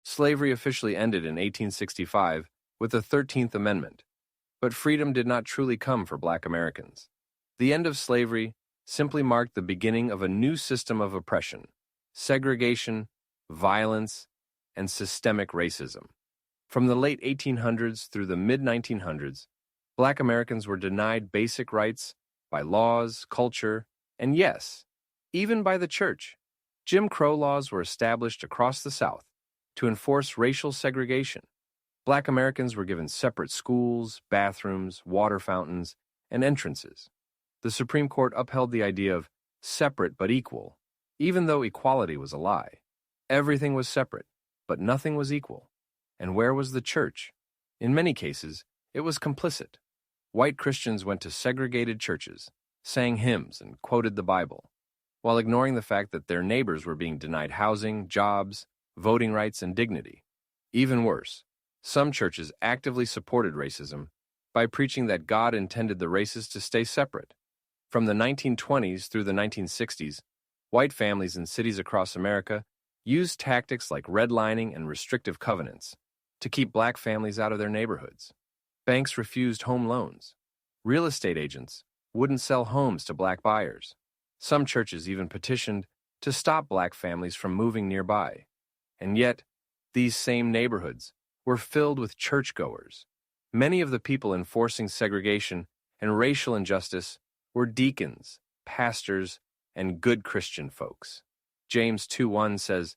Slavery officially ended in 1865 with the 13th Amendment, but freedom did not truly come for Black Americans. The end of slavery simply marked the beginning of a new system of oppression, segregation, violence, and systemic racism. From the late 1800s through the mid-1900s, Black Americans were denied basic rights by laws, culture, and yes, even by the church. Jim Crow laws were established across the South to enforce racial segregation. Black Americans were given separate schools, bathrooms, water fountains, and entrances. The Supreme Court upheld the idea of separate but equal, even though equality was a lie. Everything was separate, but nothing was equal. And where was the church? In many cases, it was complicit. White Christians went to segregated churches, sang hymns, and quoted the Bible, while ignoring the fact that their neighbors were being denied housing, jobs, voting rights, and dignity. Even worse, some churches actively supported racism by preaching that God intended the races to stay separate. From the 1920s through the 1960s, white families in cities across America used tactics like redlining and restrictive covenants to keep Black families out of their neighborhoods. Banks refused home loans. Real estate agents wouldn't sell homes to Black buyers. Some churches even petitioned to stop Black families from moving nearby. And yet, these same neighborhoods were filled with churchgoers. Many of the people enforcing segregation and racial injustice were deacons, pastors, and good Christian folks. James 2:1 says,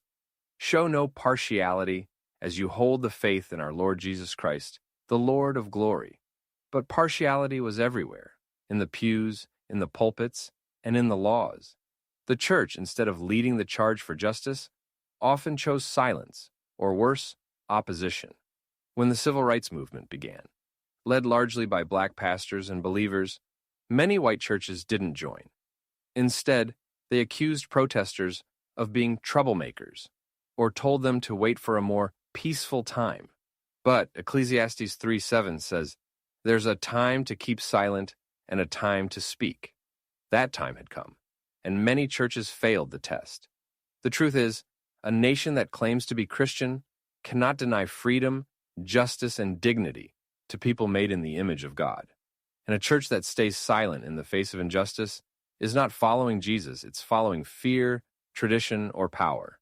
"Show no partiality as you hold the faith in our Lord Jesus Christ, the Lord of glory." But partiality was everywhere, in the pews, in the pulpits, and in the laws. The church, instead of leading the charge for justice, often chose silence, or worse, opposition. When the Civil Rights Movement began, led largely by Black pastors and believers, many white churches didn't join. Instead, they accused protesters of being troublemakers, or told them to wait for a more peaceful time. But Ecclesiastes 3:7 says, "There's a time to keep silent and a time to speak." That time had come, and many churches failed the test. The truth is, a nation that claims to be Christian cannot deny freedom, justice, and dignity to people made in the image of God. And a church that stays silent in the face of injustice is not following Jesus, it's following fear, tradition, or power.